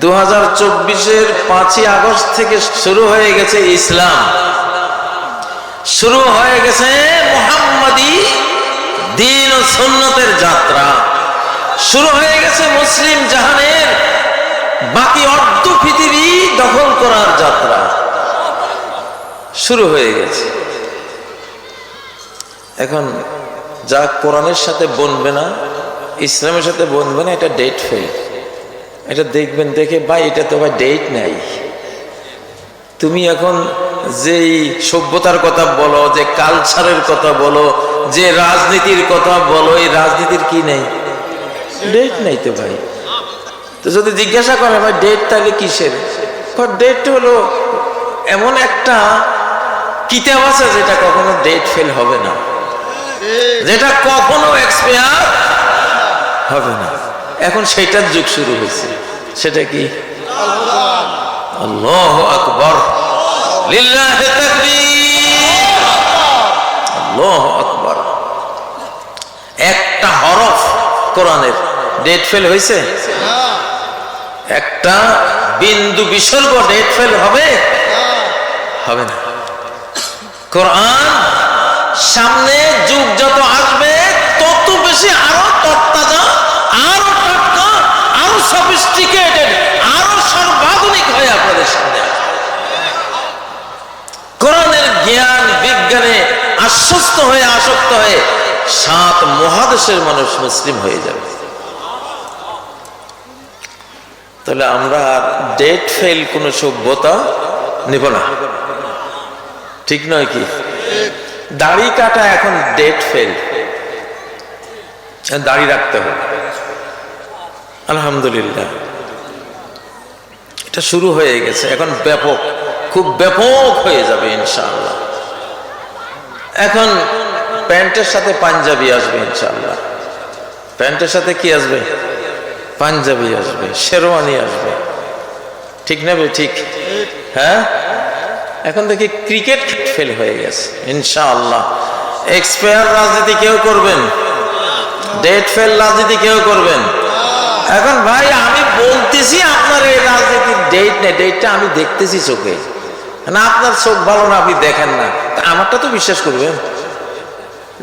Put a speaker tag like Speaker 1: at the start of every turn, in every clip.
Speaker 1: 2024-এর 5ই August থেকে শুরু হয়ে গেছে ইসলাম, শুরু হয়ে গেছে মুহাম্মাদি দ্বীন ও সুন্নতের যাত্রা, শুরু হয়ে গেছে মুসলিম জাহানের বাকি অর্ধ পৃথিবী দখল করার যাত্রা শুরু হয়ে গেছে। এখন যা কোরআনের সাথে বনবে না, ইসলামের সাথে বনবে না, এটা ডেট ফেল। এটা দেখবেন, দেখে ভাই এটা তো ভাই ডেট নাই। তুমি এখন যেই সভ্যতার কথা বলো, যে কালচারের কথা বলো, যে রাজনীতির কথা বলো, এই রাজনীতির কি নেই? ডেট নাই তো ভাই। তো যদি জিজ্ঞাসা করে ভাই ডেট তাহলে কিসের, ডেট হলো এমন একটা কিতাব আছে যেটা কখনো ডেট ফেল হবে না, যেটা কখনো এক্সপায়ার হবে না। এখন সেটার যুগ শুরু হয়েছে। সেটা কি? আল্লাহু আকবার, লিল্লাহি তাকবীর, আল্লাহু আকবার। একটা হরফ কোরআনের ডেট ফেল হয়েছে? একটা বিন্দু বিসর্গ ডেট ফেল হবে? হবে না। কোরআন সামনে যুগ যত আসবে তত বেশি আরো তরতাজা, আরো টাটকা, আরো সফিস্টিকেটেড, আরো সর্বাধুনিক হয়ে আপনাদের সামনে আসবে। কোরআনের জ্ঞান বিজ্ঞানে আশ্বস্ত হয়ে, আসক্ত হয়ে 7 মহাদেশের মানুষ মুসলিম হয়ে যাবে। তাহলে আমরা আর ডেট ফেল কোন সভ্যতা নেব না, ঠিক নয় কি? দাড়ি কাটা এখন ডেট ফেল, দাড়ি রাখতে হবে। আলহামদুলিল্লাহ এটা শুরু হয়ে গেছে, এখন ব্যাপক, খুব ব্যাপক হয়ে যাবে ইনশাআল্লাহ। এখন প্যান্টের সাথে পাঞ্জাবি আসবে ইনশাআল্লাহ। প্যান্টের সাথে কি আসবে? পাঞ্জাবি আসবে, শেরওয়ানি আসবে, ঠিক না? ঠিক, হ্যাঁ। এখন দেখি ক্রিকেট ফেল হয়ে গেছে ইনশাআল্লাহ। এক্সপায়ার রাজনীতি কেউ করবেন? ডেট ফেল রাজনীতি কেউ করবেন? এখন ভাই আমি বলতেছি আপনার এই রাজনীতির ডেট নেই, ডেটটা আমি দেখতেছি চোখে না। আপনার চোখ ভালো না, আপনি দেখেন না, আমারটা তো বিশ্বাস করবেন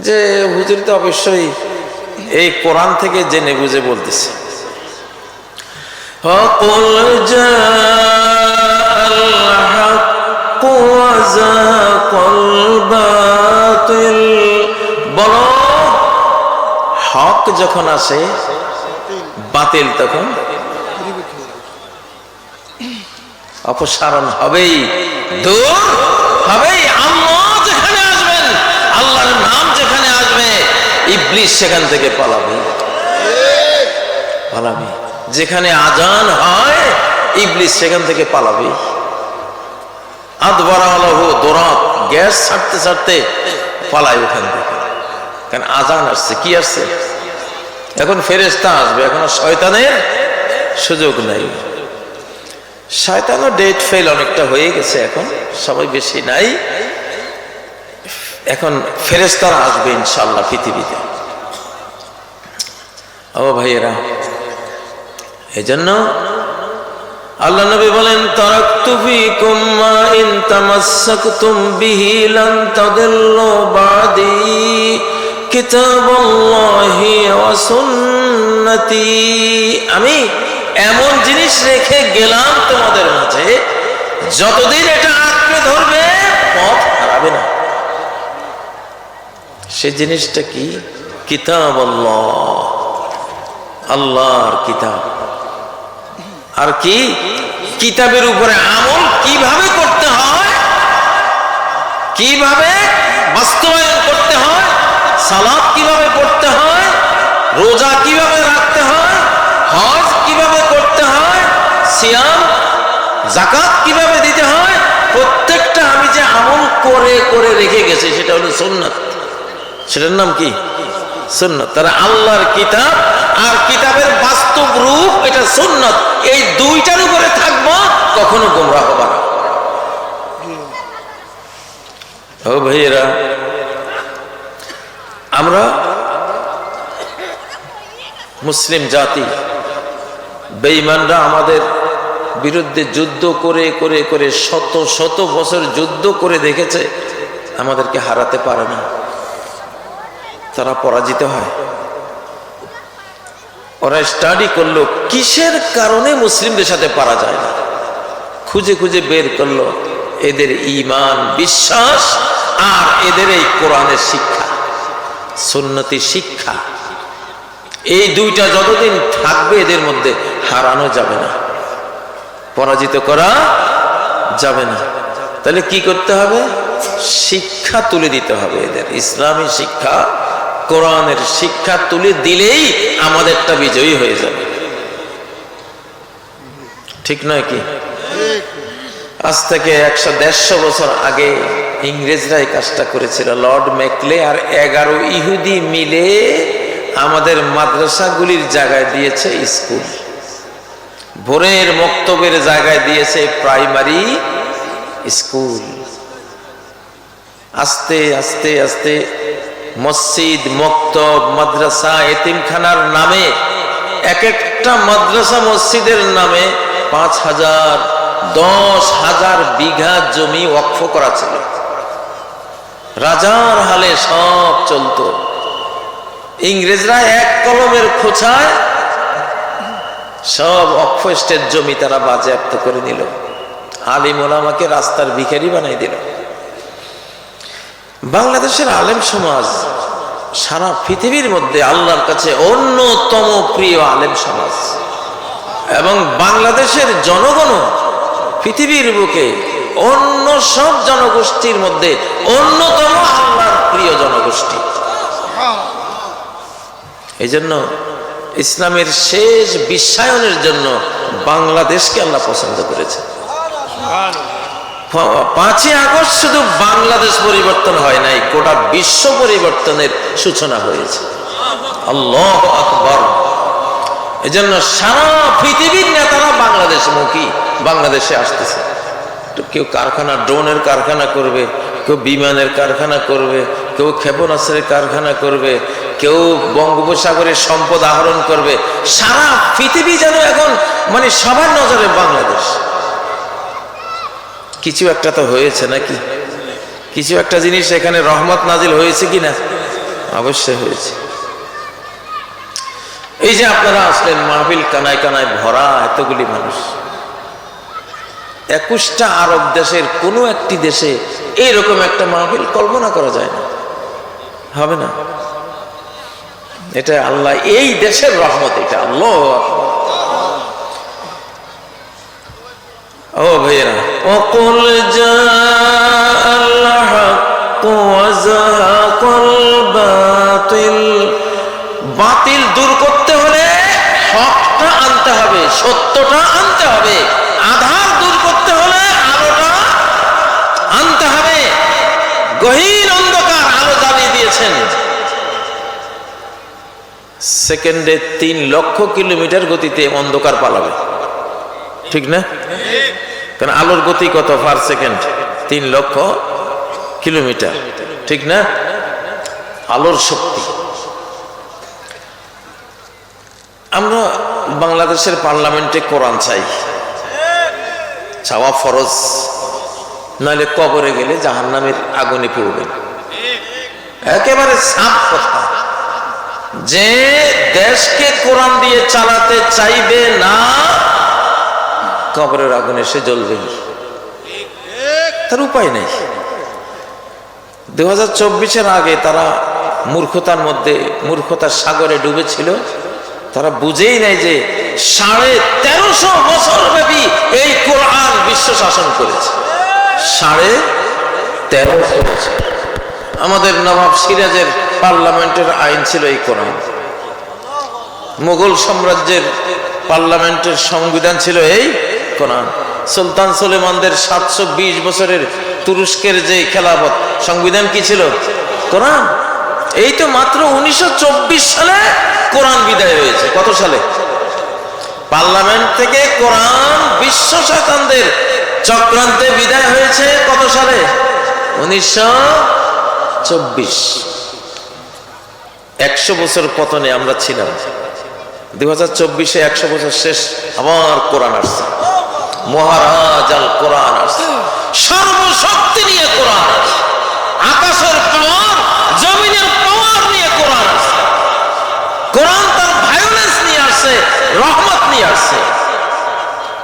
Speaker 1: যে হুজুর তো অবশ্যই এই কোরআন থেকে জেনে বুঝে বলতেছে। বলো, হক যখন আসে বাতিল তখন অপসারণ হবেই, দূর হবেই। আল্লাহ যেখানে আসবেন, আল্লাহর নাম যেখানে আসবে, ইবলিস সেখান থেকে পালাবে, পালাবে। যেখানে আজান হয় ইবলিস সেখান থেকে পালাবে। আদবারা আলাহু দরাত, গ্যাস ছাড়তে ছাড়তে পালায় ওখান থেকে, কারণ আজান আসছে। কি আসছে? এখন ফেরেশতা আসবে, এখন শয়তানের সুযোগ নাই। শয়তানও ডেট ফেল অনেকটা হয়ে গেছে, এখন সবাই বেশি নাই। এখন ফেরেশতারা আসবে ইনশাআল্লাহ পৃথিবীতে। ও ভাইয়েরা, এজন্য আল্লাহ নবী বলেন, তারাকতু ফীকুম মা ইন তামাসসাকতুম বিহি লান তাদিল্লু বাদি কিতাবুল্লাহি ওয়া সুন্নতি। আমি এমন জিনিস রেখে গেলাম তোমাদের মাঝে, যতদিন এটা আঁকড়ে ধরবে পথ হারাবে না। সে জিনিসটা কি? কিতাবুল্লাহ, আল্লাহর কিতাব। আর কি? কিতাবের উপরে আমল কিভাবে করতে হয়, কিভাবে বাস্তবায়ন করতে হয়, সালাত কিভাবে পড়তে হয়, রোজা কিভাবে রাখতে হয়, হজ কিভাবে করতে হয়, সিয়াম যাকাত কিভাবে দিতে হয়, প্রত্যেকটা আমি যে আমল করে করে রেখে গেছি সেটা হলো সুন্নাত। সেটার নাম কি? সুন্নাত। তারা আল্লাহর কিতাব আর কিতাবের বাস্তব রূপ, এটা সুন্নাত। এই দুইটার উপরে থাকবো, কখনো গোমরাহ হবো না। ও ভাইয়েরা, আমরা মুসলিম জাতি, বেঈমানরা আমাদের বিরুদ্ধে যুদ্ধ করে করে করে শত শত বছর যুদ্ধ করে দেখেছে, আমাদেরকে হারাতে পারে না, তারা পরাজিত হয়। ওরা স্টাডি করলো কিসের কারণে মুসলিমদের সাথে পারা যায় না, খুঁজে খুঁজে বের করলো এদের ঈমান বিশ্বাস আর এদের এই কোরআনের শিক্ষা, সুন্নতি শিক্ষা। এই দুইটা যতদিন থাকবে এদের মধ্যে হারানো যাবে না, পরাজিত করা যাবে না। তাহলে কি করতে হবে? শিক্ষা তুলে দিতে হবে এদের, ইসলামী শিক্ষা, কোরআনের শিক্ষা তুলে দিলেই আমাদেরটা বিজয়ী হয়ে যাবে। ঠিক নয় কি? আজ থেকে 100-150 বছর আগে ইংরেজরা এই কাজটা করেছিল। লর্ড ম্যাকলে আর 11 ইহুদি মিলে আমাদের মাদ্রাসাগুলির জায়গায় দিয়েছে স্কুল, ভোরের মক্তবের জায়গায় দিয়েছে প্রাইমারি স্কুল। আস্তে আস্তে আস্তে মসজিদ, মক্তব, মাদ্রাসা, এতিমখানার নামে এক একটা মাদ্রাসা মসজিদের নামে 5,000, 10,000 বিঘা জমি ওয়াকফ করা ছিল। রাজার হালে সব চলতো। ইংরেজরা এক কলমের খোঁচায় সব ওয়াকফ স্টেট জমি তারা বাজেয়াপ্ত করে নিল, আলিম ওলামাকে রাস্তার ভিখারি বানাই দিল। বাংলাদেশের আলেম সমাজ সারা পৃথিবীর মধ্যে আল্লাহর কাছে অন্যতম প্রিয় আলেম সমাজ, এবং বাংলাদেশের জনগণ পৃথিবীর বুকে অন্য সব জনগোষ্ঠীর মধ্যে অন্যতম আল্লাহর প্রিয় জনগোষ্ঠী। এই জন্য ইসলামের শেষ বিশ্বায়নের জন্য বাংলাদেশকে আল্লাহ পছন্দ করেছে। 5ই আগস্ট শুধু বাংলাদেশ পরিবর্তন হয় নাই, গোটা বিশ্ব পরিবর্তনের সূচনা হয়েছে। আল্লাহু আকবার। এজন্য সারা পৃথিবীর নেতারা বাংলাদেশমুখী, বাংলাদেশে আসতেছে। কেউ কারখানা, ড্রোনের কারখানা করবে, কেউ বিমানের কারখানা করবে, কেউ ক্ষেপণাস্ত্রের কারখানা করবে, কেউ বঙ্গোপসাগরের সম্পদ আহরণ করবে। সারা পৃথিবী যেন এখন মানে সবার নজরে বাংলাদেশ। কিছু একটা তো হয়েছে নাকি? কিছু একটা জিনিস এখানে রহমত নাজিল হয়েছে কিনা? অবশ্যই হয়েছে। এই যে আপনারা আসলেন, মাহফিল কানায় কানায় ভরা, এতগুলি মানুষ। 21টা আরব দেশের কোনো একটি দেশে এইরকম একটা মাহফিল কল্পনা করা যায় না, হবে না। এটা আল্লাহ, এই দেশের রহমত, এটা আল্লাহ। ও ভাইয়েরা, ওয়াকুল জাআল হক ওয়া যাহাকাল বাতিল। বাতিল দূর করতে হলে হকটা আনতে হবে, সত্যটা আনতে হবে। আধার দূর করতে হলে আলোটা আনতে হবে। গহীন অন্ধকার আলো জ্বালিয়ে দিয়েছেন। সেকেন্ডে 3 লক্ষ কিলোমিটার গতিতে অন্ধকার পালাবে, ঠিক না? কারণ আলোর গতি কত পার সেকেন্ড? 3 লক্ষ কিলোমিটার, ঠিক না? আলোর শক্তি। আমরা বাংলাদেশের পার্লামেন্টে কোরআন চাই, চাওয়া ফরজ, নাহলে কবরে গেলে জাহান্নামের আগুনে পড়বেন। একেবারে সাফ কথা, যে দেশকে কোরআন দিয়ে চালাতে চাইবে না, কবরের আগুনে সে জ্বলবে, তার উপায় নেই। 2024-এর আগে তারা মূর্খতার মধ্যে, মূর্খতার সাগরে ডুবেছিল। তারা বুঝেই নাই যে 1350 বছর ব্যাপী এই কোরআন বিশ্ব শাসন করেছে। 1350 বছর। আমাদের নবাব সিরাজের পার্লামেন্টের আইন ছিল এই কোরআন। মুঘল সাম্রাজ্যের পার্লামেন্টের সংবিধান ছিল এই কোরআন। সুলতান সুলেমানদের 720 বছরের তুরস্কের যে খেলাফত সংবিধান কি ছিল? কোরআন। এই তো মাত্র 1924 সালে কোরআন বিদায় হয়েছে। কত সালে? পার্লামেন্ট থেকে কোরআন বিশ্ব শাসনদের চক্রান্তে বিদায় হয়েছে কত সালে? 1924। 100 বছর পতনে আমরা ছিলাম। 2024-এ 100 বছর শেষ, আবার কোরআন আসছে। মহারাজ আল কোরআন আসছে, সর্বশক্তি নিয়ে কোরআন আসছে, আকাশের পাওয়ার জমিনের পাওয়ার নিয়ে কোরআন আসছে। কোরআন তার ভায়োলেন্স নিয়ে আসছে, রহমত নিয়ে আসছে।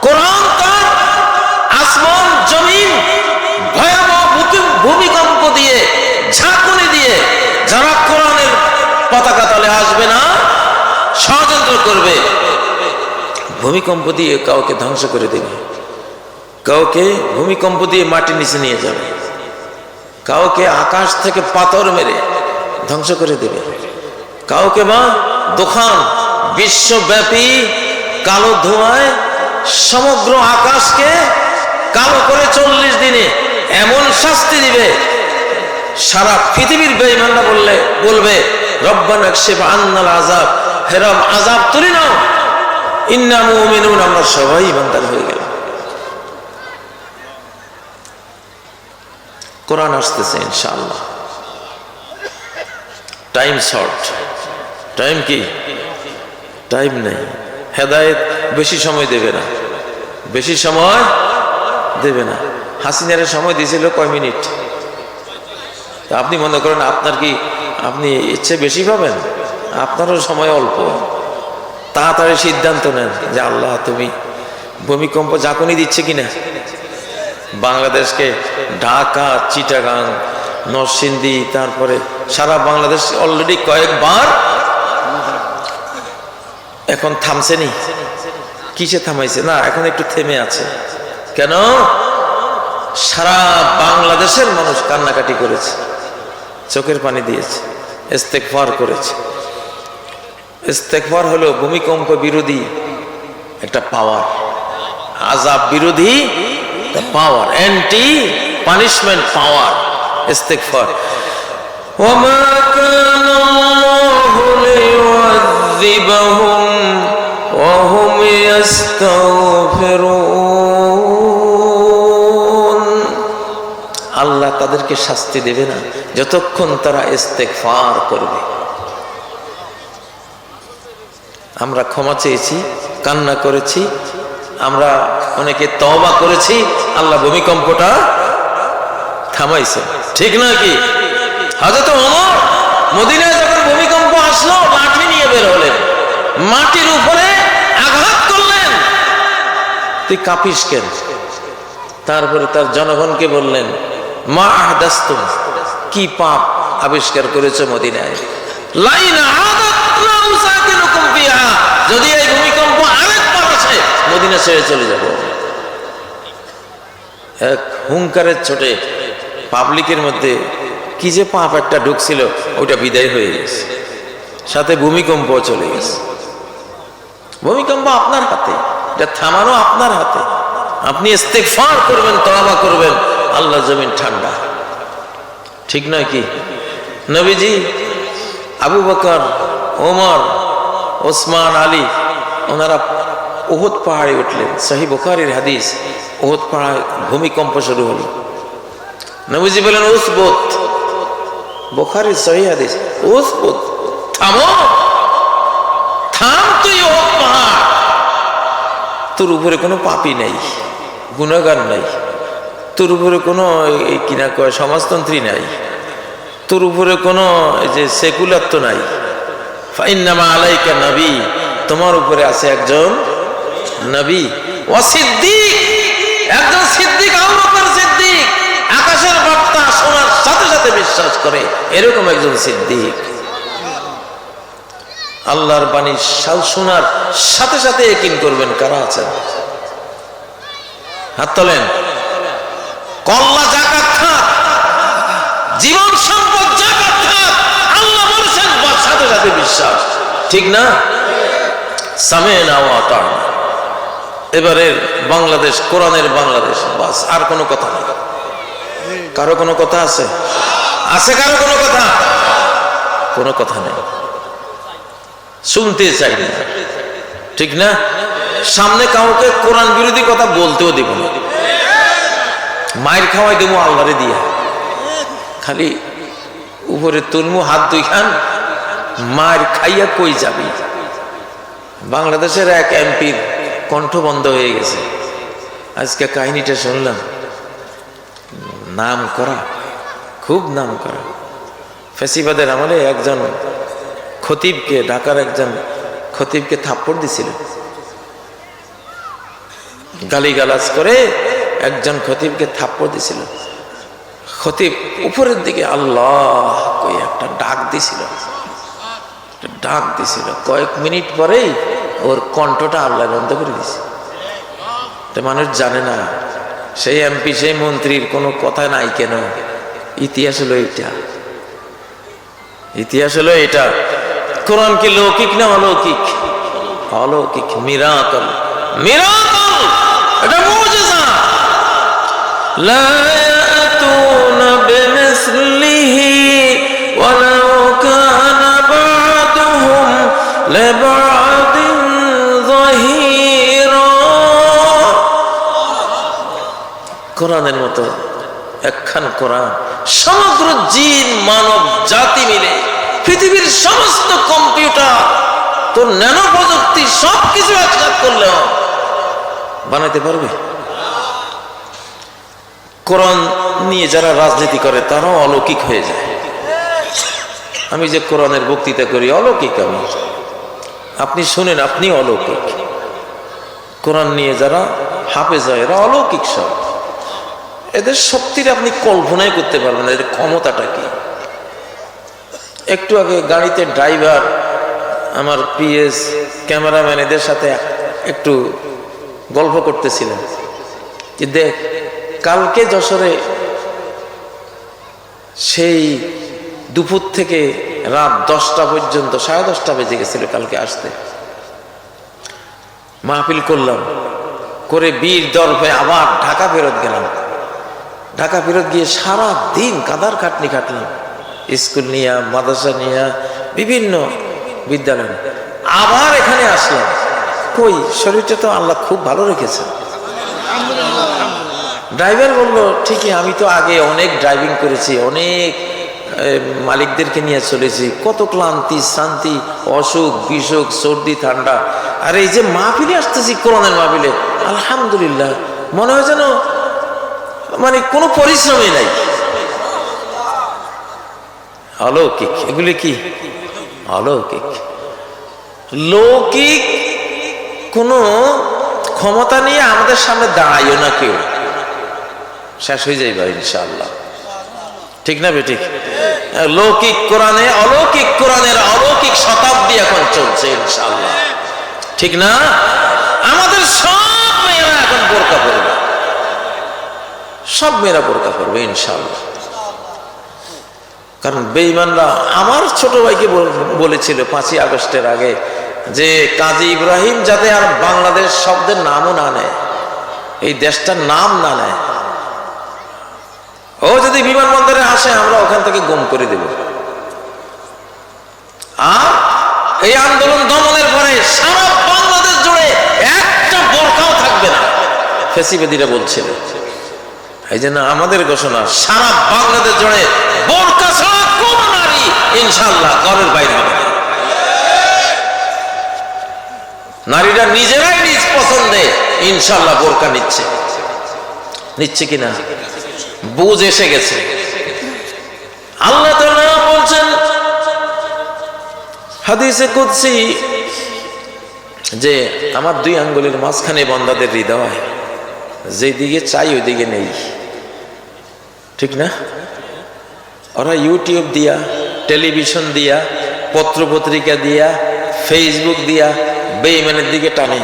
Speaker 1: কোরআন তার আসমান জমিন ভয়াবহ ভূমিকম্প দিয়ে, ঝাঁকুনি দিয়ে, যারা কোরআনের পতাকা তলে আসবে না, ষড়যন্ত্র করবে, ভূমিকম্প দিয়ে কাউকে ধ্বংস করে দেবে, কাউকে ভূমিকম্প দিয়ে মাটির নিচে নিয়ে যাবে, কাউকে আকাশ থেকে পাথর মেরে ধ্বংস করে দেবে, কাউকে বা দোকান বিশ্বব্যাপী কালো ধোঁয়ায় সমগ্র আকাশকে কালো করে 40 দিনে এমন শাস্তি দিবে, সারা পৃথিবীর বেঈমানরা বলবে রব্বানা কশিফ আন্নাল আযাব, হে রব আযাব তুলে নাও, ইন্না মুমিনুন, আমরা সবাই ঈমানদার হয়ে গেলাম। কোরআন আসতেছে ইনশাআল্লাহ। টাইম শর্ট, টাইম কি, টাইম নেই। হেদায়েত বেশি সময় দেবে না, বেশি সময় দেবে না। হাসিনারে সময় দিয়েছিল কয় মিনিট? তা আপনি মনে করেন আপনার কি, আপনি ইচ্ছে বেশি পাবেন? আপনারও সময় অল্প। তাড়াতাড়ি সিদ্ধান্ত নেন যে আল্লাহ তুমি ভূমিকম্প ঝাঁকুনি দিচ্ছে কিনা, বাংলাদেশকে ঢাকা, চিটাগাং, নরসিংদী, তারপরে সারা বাংলাদেশ অলরেডি কয়েকবার, এখন থামছেনি। কিসে থামাইছে? না, এখন একটু থেমে আছে। কেন? সারা বাংলাদেশের মানুষ কান্নাকাটি করেছে, চোখের পানি দিয়েছে, ইস্তেগফার করেছে। ইস্তেগফার হলো ভূমিকম্প বিরোধী একটা পাওয়ার, আযাব বিরোধী পাওয়ার, অ্যান্টি পানিশমেন্ট পাওয়ার ইস্তেগফার। ওয়ামা কানা আল্লাহু লিউআযিবাহুম ওয়া হুম ইস্তাগফিরুন। আল্লাহ তাদেরকে শাস্তি দেবে না যতক্ষণ তারা ইস্তেগফার করবে। আমরা ক্ষমা চেয়েছি, কান্না করেছি, আমরা অনেকে তওবা করেছি, আল্লাহ ভূমিকম্পটা থামাইছে, ঠিক না কি? হযরত ওমর মদিনায় যখন ভূমিকম্প আসলো, লাঠি নিয়ে বের হলেন, মাটির উপরে আঘাত করলেন। তুই কাঁপিস কেন? তারপরে তার জনগণকে বললেন, মা আহদাসতুম, কি পাপ আবিষ্কার করেছো মদিনায়? লাইনা আদাতনা উসাকিনুকুম ফিহা, যদি এই ভূমিকম্প আরেকবার আসে মদিনা ছেড়ে চলে যাব। এক হুঙ্কারের ছোটে পাবলিকের মধ্যে কি যে পাপ একটা ঢুকছিল, ওইটা বিদায় হয়ে গেছে, সাথে ভূমিকম্প চলে গেছে। ভূমিকম্প আপনার হাতে, এটা থামানো আপনার হাতে। আপনি ইস্তেগফার করবেন, তওবা করবেন, আল্লাহ জমিন ঠান্ডা, ঠিক নয় কি? নবীজি আবু বকর, ওমর, ওসমান, আলী, ওনারা উহুদ পাহাড়ে উঠলেন। সহিহ বুখারীর হাদিস, উহুদ পাহাড়ে ভূমিকম্প শুরু হলো। নবীজি বলেন উসবুত, বুখারীর সহিহ হাদিস, উসবুত, থামো, থাম তুই উহুদ পাহাড়। তোর উপরে কোনো পাপী নাই, গুনাহগার নাই, তোর উপরে কোনো কিনা কয় সমাজতন্ত্রী নাই, তোর উপরে কোনো যে সেকুলার তো নাই। ফাইন্নামা আলাইকা নবী, তোমার উপরে আছে একজন নবী, ও সিদ্দিক, একজন সিদ্দিক, আবু বকর সিদ্দিক, আকাশের বার্তা শোনার সাথে সাথে বিশ্বাস করে, এরকম একজন সিদ্দিক। আল্লাহর বাণী শোনার সাথে সাথে ইয়াকিন করবেন। কারা আছেন? হাত তোলেন। কল্লা যাকাত খাত, জীবন সম্পদ যাকাত খাত, আল্লাহ বলেছেন, সাথে সাথে বিশ্বাস, ঠিক না? সামি'না ওয়া আতা'না। এবারের বাংলাদেশ কোরআনের বাংলাদেশ, বাস, আর কোনো কথা নেই। কারো কোনো কথা আছে? আছে কারো কোনো কথা? কোনো কথা নেই, শুনতে চাই না, ঠিক না? সামনে কাউকে কোরআন বিরোধী কথা বলতেও দিব না, মায়ের খাওয়াই দেবো আল্লাহরে দিয়া। খালি উপরে তুলমু, হাত দুই খান, মায়ের খাইয়া কই যাবি? বাংলাদেশের এক এমপির কণ্ঠ বন্ধ হয়ে গেছে, আজকে কাহিনীটা শুনলাম, নাম করা, খুব নাম করা। ফ্যাসিবাদের আমলে একজন খতিবকে, ঢাকার একজন খতিবকে থাপ্পড় দিছিল, গালিগালাজ করে একজন খতিবকে থাপ্পড় দিছিল। খতিব উপরের দিকে আল্লাহ কই একটা ডাক দিছিল, কয়েক মিনিট পরেই ওর কণ্ঠটা আল্লাহ বন্ধ করে দিছে। মানুষ জানে না সেই এমপি সেই মন্ত্রীর কোনো কথা নাই কেন। ইতিহাস হলো এটা, ইতিহাস হলো এটা। কোরআন কি লৌকিক না অলৌকিক? অলৌকিক, মিরাকল, মিরাকল, এটা মুজিজা। লা ইয়াতুনা বিমিসলিহি ওয়ালাউ কানা বা'দুহুম লিবা'দিন যাহিরা। কোরআনের মতো একখান কোরআন সমগ্র জিন মানব জাতি মিলে, পৃথিবীর সমস্ত কম্পিউটার, তোর ন্যানো প্রযুক্তি সবকিছু একসাথে করলেও বানাইতে পারবে? কোরআন নিয়ে যারা রাজনীতি করে তারাও অলৌকিক হয়ে যায়। আমি যে কোরআনের বক্তৃতা করি অলৌকিক, আমি, আপনি শুনেন, আপনি অলৌকিক। কোরআন নিয়ে যারা হাফেজ হয় এরা অলৌকিক সব। এদের শক্তির আপনি কল্পনাই করতে পারবেন না, এদের ক্ষমতাটা কি। একটু আগে গাড়িতে ড্রাইভার, আমার পিএস, ক্যামেরাম্যান এদের সাথে একটু গল্প করতেছিলেন যে দেখ, কালকে যশোরে সেই দুপুর থেকে রাত 10টা পর্যন্ত, 10:30 বেজে গেছিল কালকে আসতে। মাহফিল করলাম, করে বীর দরবে আবার ঢাকা ফেরত গেলাম। ঢাকা ফেরত গিয়ে সারা দিন কাদার খাটনি খাটলাম, স্কুল নিয়ে, মাদ্রাসা নিয়ে, বিভিন্ন বিদ্যালয়। আবার এখানে আসলাম, কই শরীরটা তো আল্লাহ খুব ভালো রেখেছে। ড্রাইভার বললো ঠিকই, আমি তো আগে অনেক ড্রাইভিং করেছি, অনেক মালিকদেরকে নিয়ে চলেছি, কত ক্লান্তি শান্তি, অসুখ বিসুখ, সর্দি ঠান্ডা, আর এই যে মাহফিলে আসতেছি, কোরআনের মাহফিলে, আলহামদুলিল্লাহ মনে হয় যেন মানে কোনো পরিশ্রমই নাই। অলৌকিক, এগুলি কি অলৌকিক। লৌকিক কোনো ক্ষমতা নিয়ে আমাদের সামনে দাঁড়াইও না কেউ, শেষ হয়ে যাইবা ইনশাআল্লাহ। ঠিক না বেঠিক? লৌকিক কোরআনে, অলৌকিক কোরআনের অলৌকিক শতাব্দী এখন চলছে ইনশাআল্লাহ, ঠিক না? আমাদের সব মেয়েরা এখন বোরকা পরবে, সব মেয়েরা বোরকা পরবে ইনশাআল্লাহ। কারণ বেঈমানরা, আমার ছোট ভাইকে বলেছিল 5ই আগস্টের আগে যে কাজী ইব্রাহিম যাতে আর বাংলাদেশ শব্দের নামও না নেয়, এই দেশটার নাম না নেয়। ও যদি বিমানবন্দরে আসে আমরা ওখান থেকে গুম করে দেব। আর এই আন্দোলন দমনের পরে সারা বাংলাদেশ জুড়ে একটা বোরকাও থাকবে না, ফ্যাসিবাদীরা বলছিল। এই জন্য আমাদের ঘোষণা, সারা বাংলাদেশ জুড়ে বোরকা ছাড়া কোন নারী ইনশাআল্লাহ ঘরের বাইরে হবে না। নারীরা নিজেরাই নিজ পছন্দে ইনশাআল্লাহ বোরকা নিচ্ছে, নিচ্ছে কিনা বুঝ এসে গেছে। আল্লাহ তাআলা বলছেন হাদিসে কুদসি যে আমার 2 আঙ্গুলের মাঝখানে বান্দাদের হৃদয়, যেদিকে চাই ওইদিকে নেই, ঠিক না? ওরা ইউটিউব দিয়া, টেলিভিশন দিয়া, পত্রপত্রিকা দিয়া, ফেসবুক দিয়া বেঈমানের দিকে টানে,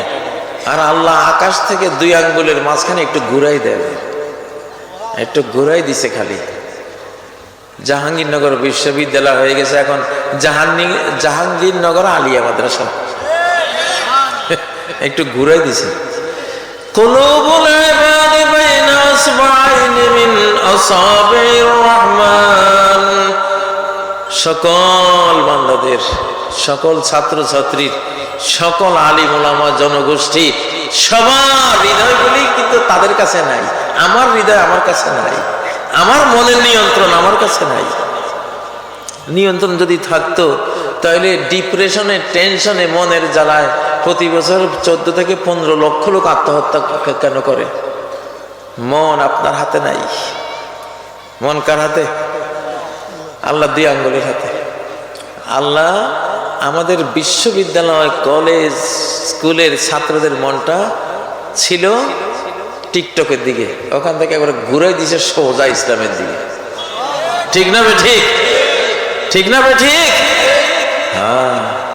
Speaker 1: আর আল্লাহ আকাশ থেকে 2 আঙ্গুলের মাঝখানে একটু ঘুরাই দেবে, একটু ঘুরাই দিছে খালি। জাহাঙ্গীরনগর বিশ্ববিদ্যালয় হয়ে গেছে এখন জাহাঙ্গীরনগর আলিয়া মাদ্রাসা, একটু ঘুরাই দিছে। কুলুবুল ইবাদি বাইনা আসবাইনি মিন আসাবির রহমান, সকল বান্দাদের, সকল ছাত্র ছাত্রীর, সকল আলিম ওলামা জনগোষ্ঠী, সবার হৃদয়গুলি কিন্তু তাদের কাছে নাই। আমার হৃদয় আমার কাছে নাই, আমার মনের নিয়ন্ত্রণ আমার কাছে নাই। নিয়ন্ত্রণ যদি থাকতো তাহলে ডিপ্রেশনে, টেনশনে, মনের জ্বালায় প্রতি বছর 14 থেকে 15 লক্ষ লোক আত্মহত্যা কেন করে? মন আপনার হাতে নাই। মন কার হাতে? আল্লাহ দুই আঙ্গুলের হাতে। আল্লাহ আমাদের বিশ্ববিদ্যালয়, কলেজ, স্কুলের ছাত্রদের মনটা ছিল টিকটকের দিকে, ওখান থেকে একবার ঘুরে দিয়েছে সোজা ইসলামের দিকে। ঠিক না বে ঠিক? ঠিক না বে ঠিক? হ্যাঁ।